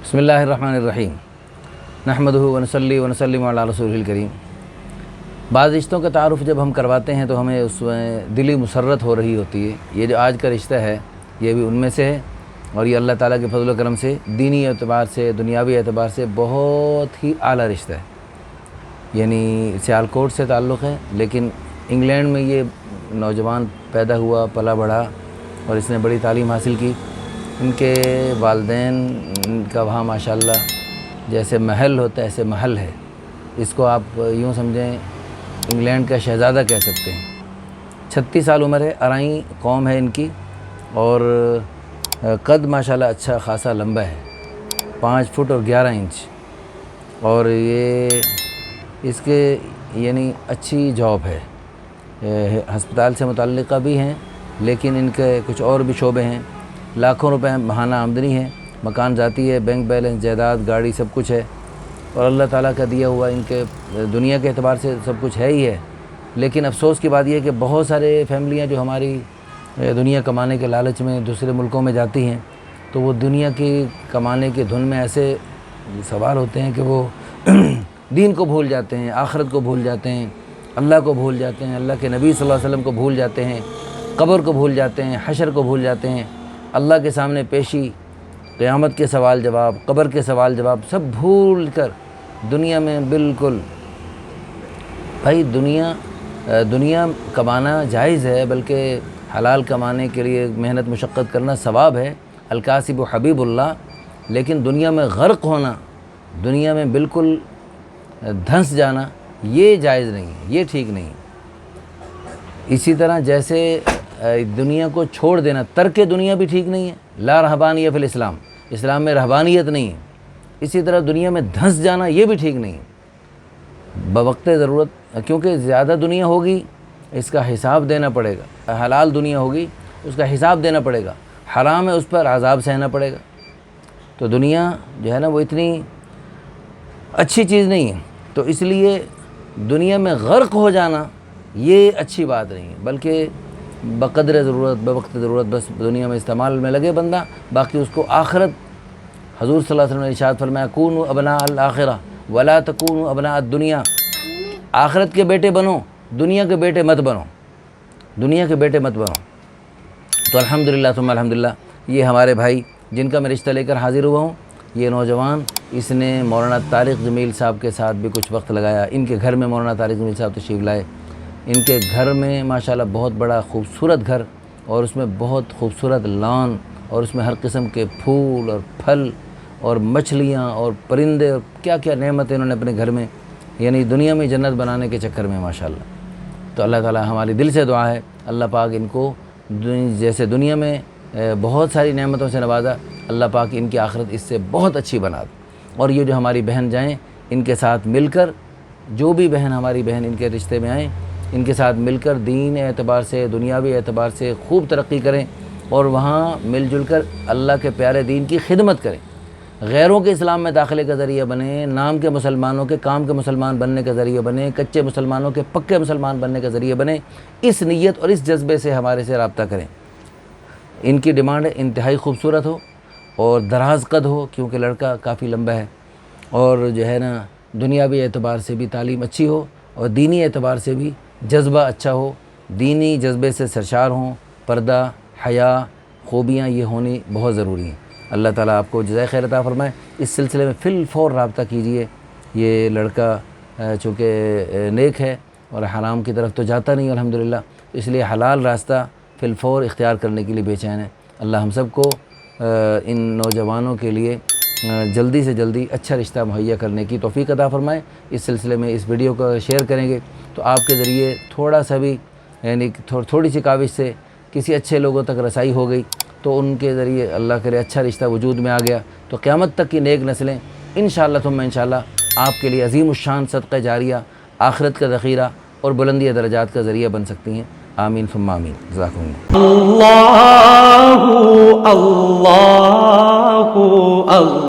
بسم اللہ الرحمن الرحیم نحمدہ ونصلی ونسلم علی رسولہ الکریم۔ بعض رشتوں کا تعارف جب ہم کرواتے ہیں تو ہمیں اس میں دلی مسرت ہو رہی ہوتی ہے۔ یہ جو آج کا رشتہ ہے یہ بھی ان میں سے ہے، اور یہ اللہ تعالیٰ کے فضل و کرم سے دینی اعتبار سے دنیاوی اعتبار سے بہت ہی اعلیٰ رشتہ ہے۔ یعنی سیالکوٹ سے تعلق ہے، لیکن انگلینڈ میں یہ نوجوان پیدا ہوا، پلا بڑھا، اور اس نے بڑی تعلیم حاصل کی۔ ان کے والدین کا وہاں ماشاءاللہ جیسے محل ہوتا ہے ایسے محل ہے۔ اس کو آپ یوں سمجھیں انگلینڈ کا شہزادہ کہہ سکتے ہیں۔ 36 سال عمر ہے، ارائیں قوم ہے ان کی، اور قد ماشاءاللہ اچھا خاصا لمبا ہے، 5 فٹ اور 11 انچ، اور یہ اس کے یعنی اچھی جاب ہے، ہسپتال سے متعلقہ بھی ہیں، لیکن ان کے کچھ اور بھی شعبے ہیں۔ لاکھوں روپے ماہانہ آمدنی ہے، مکان ذاتی ہے، بینک بیلنس، جائیداد، گاڑی، سب کچھ ہے، اور اللہ تعالیٰ کا دیا ہوا ان کے دنیا کے اعتبار سے سب کچھ ہے ہی ہے۔ لیکن افسوس کی بات یہ ہے کہ بہت سارے فیملیاں جو ہماری دنیا کمانے کے لالچ میں دوسرے ملکوں میں جاتی ہیں، تو وہ دنیا کی کمانے کی دھن میں ایسے سوار ہوتے ہیں کہ وہ دین کو بھول جاتے ہیں، آخرت کو بھول جاتے ہیں، اللہ کو بھول جاتے ہیں، اللہ کے نبی صلی اللہ علیہ وسلم کو بھول جاتے ہیں، قبر کو بھول جاتے ہیں، حشر کو بھول جاتے ہیں، اللہ کے سامنے پیشی، قیامت کے سوال جواب، قبر کے سوال جواب سب بھول کر دنیا میں بالکل بھائی دنیا کمانا جائز ہے، بلکہ حلال کمانے کے لیے محنت مشقت کرنا ثواب ہے، الکاسب حبیب اللہ، لیکن دنیا میں غرق ہونا، دنیا میں بالکل دھنس جانا یہ جائز نہیں ہے، یہ ٹھیک نہیں ہے۔ اسی طرح جیسے دنیا کو چھوڑ دینا، ترک دنیا بھی ٹھیک نہیں ہے، لا رہبانیہ فی الاسلام، اسلام میں رہبانیت نہیں ہے۔ اسی طرح دنیا میں دھنس جانا یہ بھی ٹھیک نہیں ہے بوقت ضرورت، کیونکہ زیادہ دنیا ہوگی اس کا حساب دینا پڑے گا، حلال دنیا ہوگی اس کا حساب دینا پڑے گا، حرام ہے اس پر عذاب سہنا پڑے گا۔ تو دنیا جو ہے نا وہ اتنی اچھی چیز نہیں ہے، تو اس لیے دنیا میں غرق ہو جانا یہ اچھی بات نہیں ہے، بلکہ بقدر ضرورت بوقت ضرورت بس دنیا میں استعمال میں لگے بندہ، باقی اس کو آخرت، حضور صلی اللہ علیہ وسلم نے ارشاد فرمایا کونوا ابناء الآخرہ ولا تکونوا ابناء الدنیا، آخرت کے بیٹے بنو، دنیا کے بیٹے مت بنو، دنیا کے بیٹے مت بنو۔ تو الحمدللہ ثم الحمدللہ یہ ہمارے بھائی جن کا میں رشتہ لے کر حاضر ہوا ہوں، یہ نوجوان، اس نے مولانا طارق جمیل صاحب کے ساتھ بھی کچھ وقت لگایا۔ ان کے گھر میں مولانا طارق جمیل صاحب تشریف لائے، ان کے گھر میں ماشاءاللہ بہت بڑا خوبصورت گھر، اور اس میں بہت خوبصورت لان، اور اس میں ہر قسم کے پھول اور پھل اور مچھلیاں اور پرندے اور کیا کیا نعمتیں انہوں نے اپنے گھر میں، یعنی دنیا میں جنت بنانے کے چکر میں ماشاءاللہ۔ تو اللہ تعالیٰ ہماری دل سے دعا ہے اللہ پاک ان کو جیسے دنیا میں بہت ساری نعمتوں سے نوازا، اللہ پاک ان کی آخرت اس سے بہت اچھی بنا دے۔ اور یہ جو ہماری بہن جائیں ان کے ساتھ مل کر، جو بھی بہن ہماری بہن ان کے رشتے میں آئیں، ان کے ساتھ مل کر دین اعتبار سے دنیاوی اعتبار سے خوب ترقی کریں، اور وہاں مل جل کر اللہ کے پیارے دین کی خدمت کریں، غیروں کے اسلام میں داخلے کا ذریعہ بنیں، نام کے مسلمانوں کے کام کے مسلمان بننے کا ذریعہ بنیں، کچے مسلمانوں کے پکے مسلمان بننے کا ذریعہ بنیں۔ اس نیت اور اس جذبے سے ہمارے سے رابطہ کریں۔ ان کی ڈیمانڈ انتہائی خوبصورت ہو اور دراز قد ہو، کیونکہ لڑکا کافی لمبا ہے، اور جو ہے نا دنیاوی اعتبار سے بھی تعلیم اچھی ہو، اور دینی اعتبار سے بھی جذبہ اچھا ہو، دینی جذبے سے سرشار ہوں، پردہ، حیا، خوبیاں یہ ہونی بہت ضروری ہیں۔ اللہ تعالیٰ آپ کو جزائے خیر عطا فرمائے۔ اس سلسلے میں فی الفور رابطہ کیجئے۔ یہ لڑکا چونکہ نیک ہے اور حرام کی طرف تو جاتا نہیں الحمدللہ، اس لیے حلال راستہ فی الفور اختیار کرنے کے لیے بے چین ہے۔ اللہ ہم سب کو ان نوجوانوں کے لیے جلدی سے جلدی اچھا رشتہ مہیا کرنے کی توفیق عطا فرمائے۔ اس سلسلے میں اس ویڈیو کو شیئر کریں گے تو آپ کے ذریعے تھوڑا سا بھی یعنی تھوڑی سی کاوش سے کسی اچھے لوگوں تک رسائی ہو گئی، تو ان کے ذریعے اللہ کرے اچھا رشتہ وجود میں آ گیا، تو قیامت تک کی نیک نسلیں انشاءاللہ ثم انشاءاللہ آپ کے لیے عظیم الشان صدقہ جاریہ، آخرت کا ذخیرہ اور بلندی درجات کا ذریعہ بن سکتی ہیں۔ آمین ثم آمین۔ جزاکم اللہ۔ اللہ اللہ